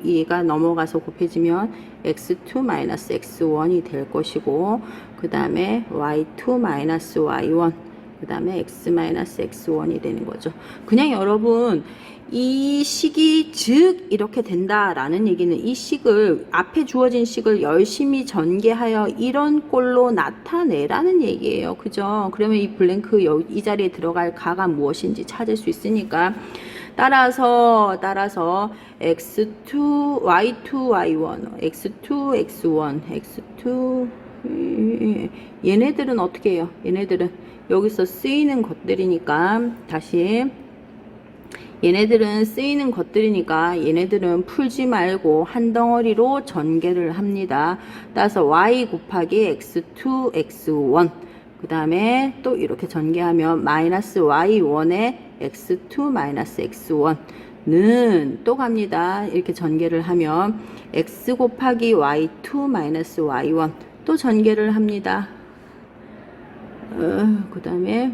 얘가 넘어가서 곱해지면 x2-x1이 될 것이고 그 다음에 y2-y1 그 다음에 x-x1이 되는 거죠. 그냥 여러분 이 식이 즉 이렇게 된다라는 얘기는 이 식을 앞에 주어진 식을 열심히 전개하여 이런 꼴로 나타내라는 얘기예요. 그죠? 그러면 이 블랭크 이 자리에 들어갈 가가 무엇인지 찾을 수 있으니까 따라서 x2 y2 y1 x2 x1 x2 얘네들은 어떻게 해요? 얘네들은 여기서 쓰이는 것들이니까 다시 얘네들은 쓰이는 것들이니까 얘네들은 풀지 말고 한 덩어리로 전개를 합니다. 따라서 y 곱하기 x2 x1 그 다음에 또 이렇게 전개하면 마이너스 y1에 x2 마이너스 x1는 또 갑니다. 이렇게 전개를 하면 x 곱하기 y2 마이너스 y1 또 전개를 합니다. 그 다음에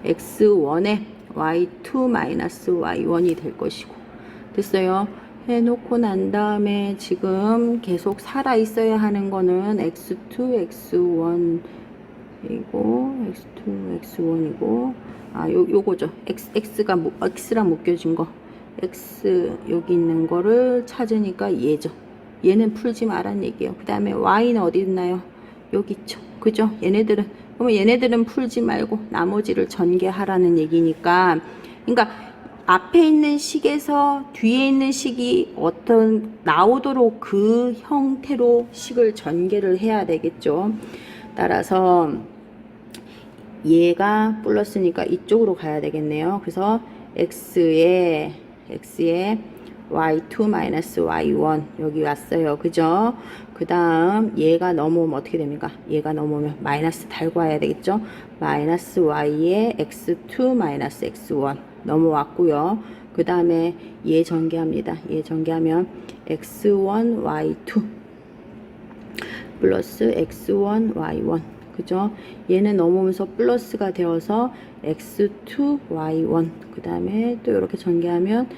x1에 y2 마이너스 y1이 될 것이고 됐어요. 해놓고 난 다음에 지금 계속 살아 있어야 하는 거는 x2 x1 이고 x2 x1이고 요거죠. x랑 묶여진 거 x 여기 있는 거를 찾으니까 얘죠. 얘는 풀지 말란 얘기예요. 그 다음에 y는 어디 있나요? 여기 있죠. 그죠? 그러면 얘네들은 풀지 말고 나머지를 전개하라는 얘기니까 그러니까 앞에 있는 식에서 뒤에 있는 식이 어떤 나오도록 그 형태로 식을 전개를 해야 되겠죠. 따라서 얘가 플러스니까 이쪽으로 가야 되겠네요. 그래서 x에 y2 마이너스 y1 여기 왔어요. 그죠? 그 다음 얘가 넘어오면 어떻게 됩니까? 얘가 넘어오면 마이너스 달고 와야 되겠죠? 마이너스 y에 x2 마이너스 x1 넘어왔고요. 그 다음에 얘 전개합니다. 얘 전개하면 x1 y2 플러스 x1 y1 그죠? 얘는 넘어오면서 플러스가 되어서 x2 y1 그 다음에 또 이렇게 전개하면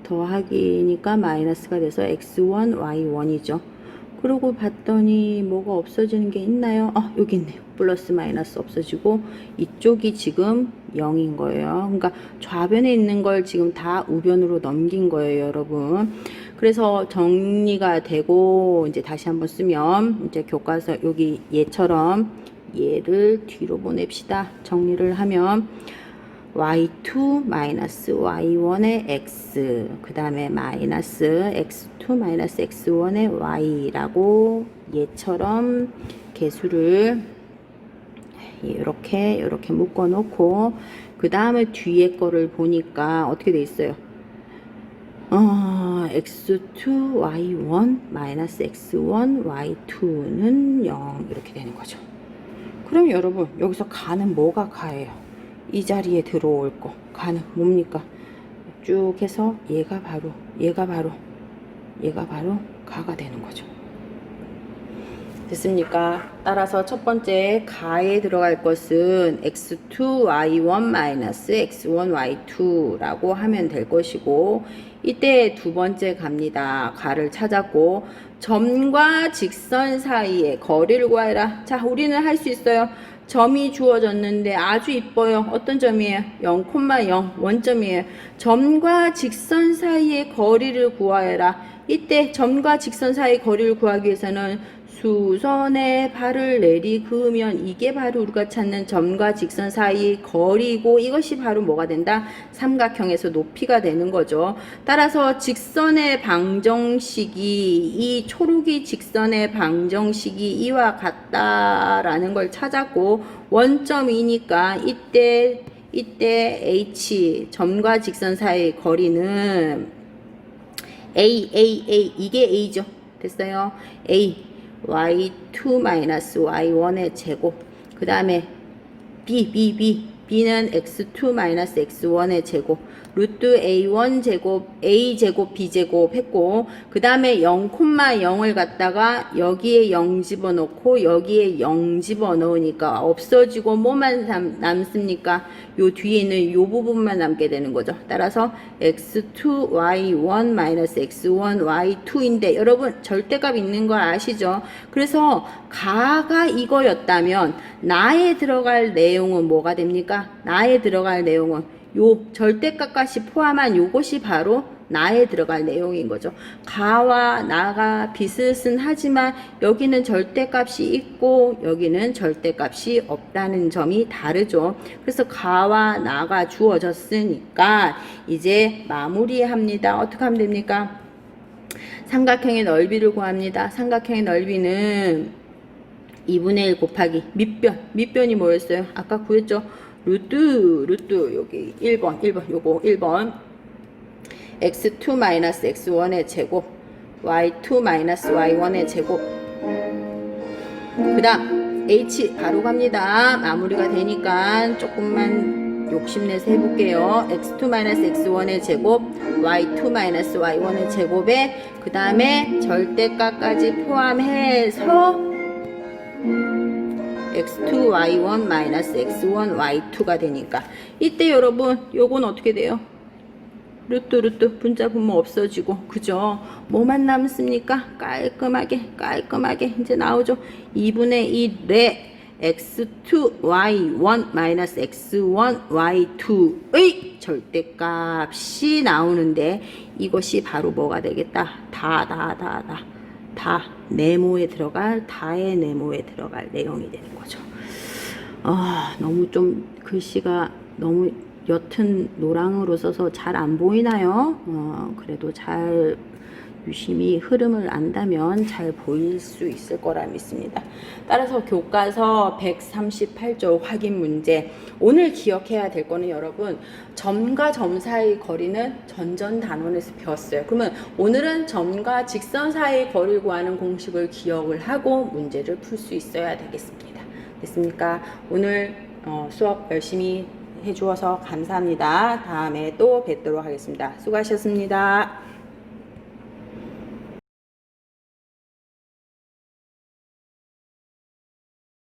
더하기니까 마이너스가 돼서 x1 y1이죠. 그러고 봤더니 뭐가 없어지는 게 있나요? 여기 있네요. 플러스 마이너스 없어지고 이쪽이 지금 0인 거예요. 그러니까 좌변에 있는 걸 지금 다 우변으로 넘긴 거예요, 여러분. 그래서 정리가 되고 이제 다시 한번 쓰면 이제 교과서 여기 얘처럼 얘를 뒤로 보냅시다. 정리를 하면 y2 마이너스 y1의 x 그 다음에 마이너스 x2 마이너스 x1의 y라고 얘처럼 개수를 이렇게 묶어 놓고 그 다음에 뒤에 거를 보니까 어떻게 돼 있어요? x2 y1 마이너스 x1 y2는 0 이렇게 되는 거죠. 그럼 여러분 여기서 가는 뭐가 가예요? 이 자리에 들어올 거 가는 뭡니까? 쭉 해서 얘가 바로 가가 되는 거죠. 됐습니까? 따라서 첫 번째 가에 들어갈 것은 x2 y1 마이너스 x1 y2라고 하면 될 것이고, 이때 두 번째 갑니다. 가를 찾았고 점과 직선 사이의 거리를 구하라. 자, 우리는 할 수 있어요. 점이 주어졌는데 아주 이뻐요. 어떤 점이에요? 0,0 원점이에요. 점과 직선 사이의 거리를 구하여라. 이때 점과 직선 사이의 거리를 구하기 위해서는 수선에 발을 내리그으면 이게 바로 우리가 찾는 점과 직선 사이의 거리고, 이것이 바로 뭐가 된다? 삼각형에서 높이가 되는 거죠. 따라서 직선의 방정식이, 이 초록이 직선의 방정식이 이와 같다라는 걸 찾았고, 원점이니까 이때 H 점과 직선 사이의 거리는 A 이게 A죠. 됐어요. A y2 마이너스 y1의 제곱, 그 다음에 b는 x2 마이너스 x1의 제곱, 루트 a1 제곱 a 제곱 b 제곱 했고, 그 다음에 0,0을 갖다가 여기에 0 집어넣고 여기에 0 집어넣으니까 없어지고 뭐만 남습니까? 요 뒤에 있는 요 부분만 남게 되는 거죠. 따라서 x2 y1 마이너스 x1 y2인데 여러분 절대값 있는 거 아시죠? 그래서 가가 이거였다면 나에 들어갈 내용은 뭐가 됩니까? 나에 들어갈 내용은 요 절대값까지 포함한 요것이 바로 나에 들어갈 내용인 거죠. 가와 나가 비슷은 하지만 여기는 절대값이 있고 여기는 절대값이 없다는 점이 다르죠. 그래서 가와 나가 주어졌으니까 이제 마무리합니다. 어떻게 하면 됩니까? 삼각형의 넓이를 구합니다. 삼각형의 넓이는 2분의 1 곱하기 밑변이 뭐였어요? 아까 구했죠? 루트 여기 1번 요거 1번 x2 마이너스 x1의 제곱 y2 마이너스 y1의 제곱, 그 다음 h 바로 갑니다. 마무리가 되니까 조금만 욕심내서 해볼게요. x2 마이너스 x1의 제곱 y2 마이너스 y1의 제곱에 그 다음에 절대값까지 포함해서 x2 y1 마이너스 x1 y2가 되니까 이때 여러분 요건 어떻게 돼요? 루트 분자 분모 없어지고, 그죠? 뭐만 남습니까? 깔끔하게 이제 나오죠. 2분의 1에 x2 y1 마이너스 x1 y2의 절대값이 나오는데 이것이 바로 뭐가 되겠다? 다 네모에 들어갈, 다의 네모에 들어갈 내용이 되는 거죠. 너무 좀 글씨가 너무 옅은 노랑으로 써서 잘 안 보이나요? 그래도 잘 유심히 흐름을 안다면 잘 보일 수 있을 거라 믿습니다. 따라서 교과서 138조 확인 문제, 오늘 기억해야 될 거는 여러분 점과 점 사이의 거리는 전전단원에서 배웠어요. 그러면 오늘은 점과 직선 사이의 거리를 구하는 공식을 기억을 하고 문제를 풀 수 있어야 되겠습니다. 됐습니까? 오늘 수업 열심히 해주어서 감사합니다. 다음에 또 뵙도록 하겠습니다. 수고하셨습니다.